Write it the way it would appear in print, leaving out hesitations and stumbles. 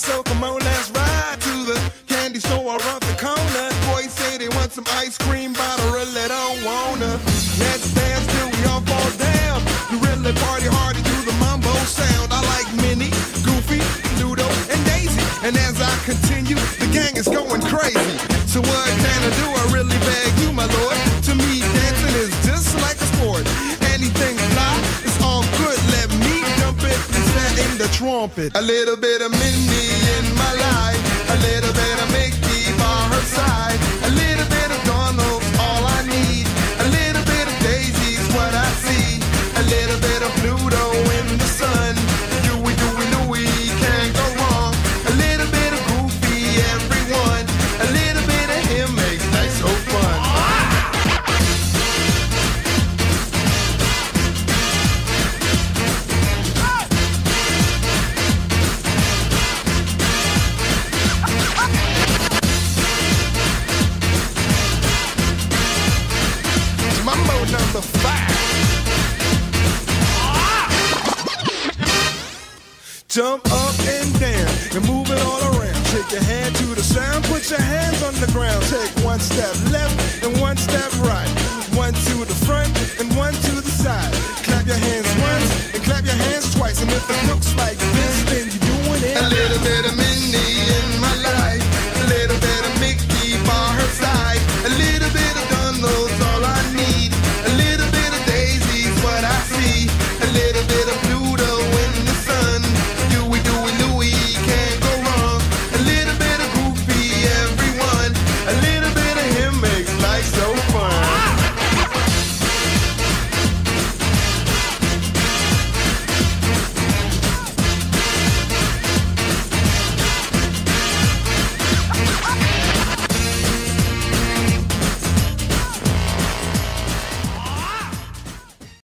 so come on, let's ride to the candy store around the corner. Boys say they want some ice cream, but I really don't wanna. Let's dance till we all fall down. You really party hard and do the mambo sound. I like Minnie, Goofy, Ludo, and Daisy. And as I continue, the gang is going crazy. So what can I do? I really beg you, my lord. To me, dancing is just like a sport. Anything fly, it's all good. Let me jump it and stand in the trumpet. A little bit of Minnie in my life, a little bit of Mickey by her side, a little bit of Donald's all I need, a little bit of Daisy's what I see, a little bit of Pluto in the sun. Dewey, Dewey, Louie, can't go wrong. A little bit of Goofy, everyone. A little bit of him makes life so fun. Mambo number 5. Jump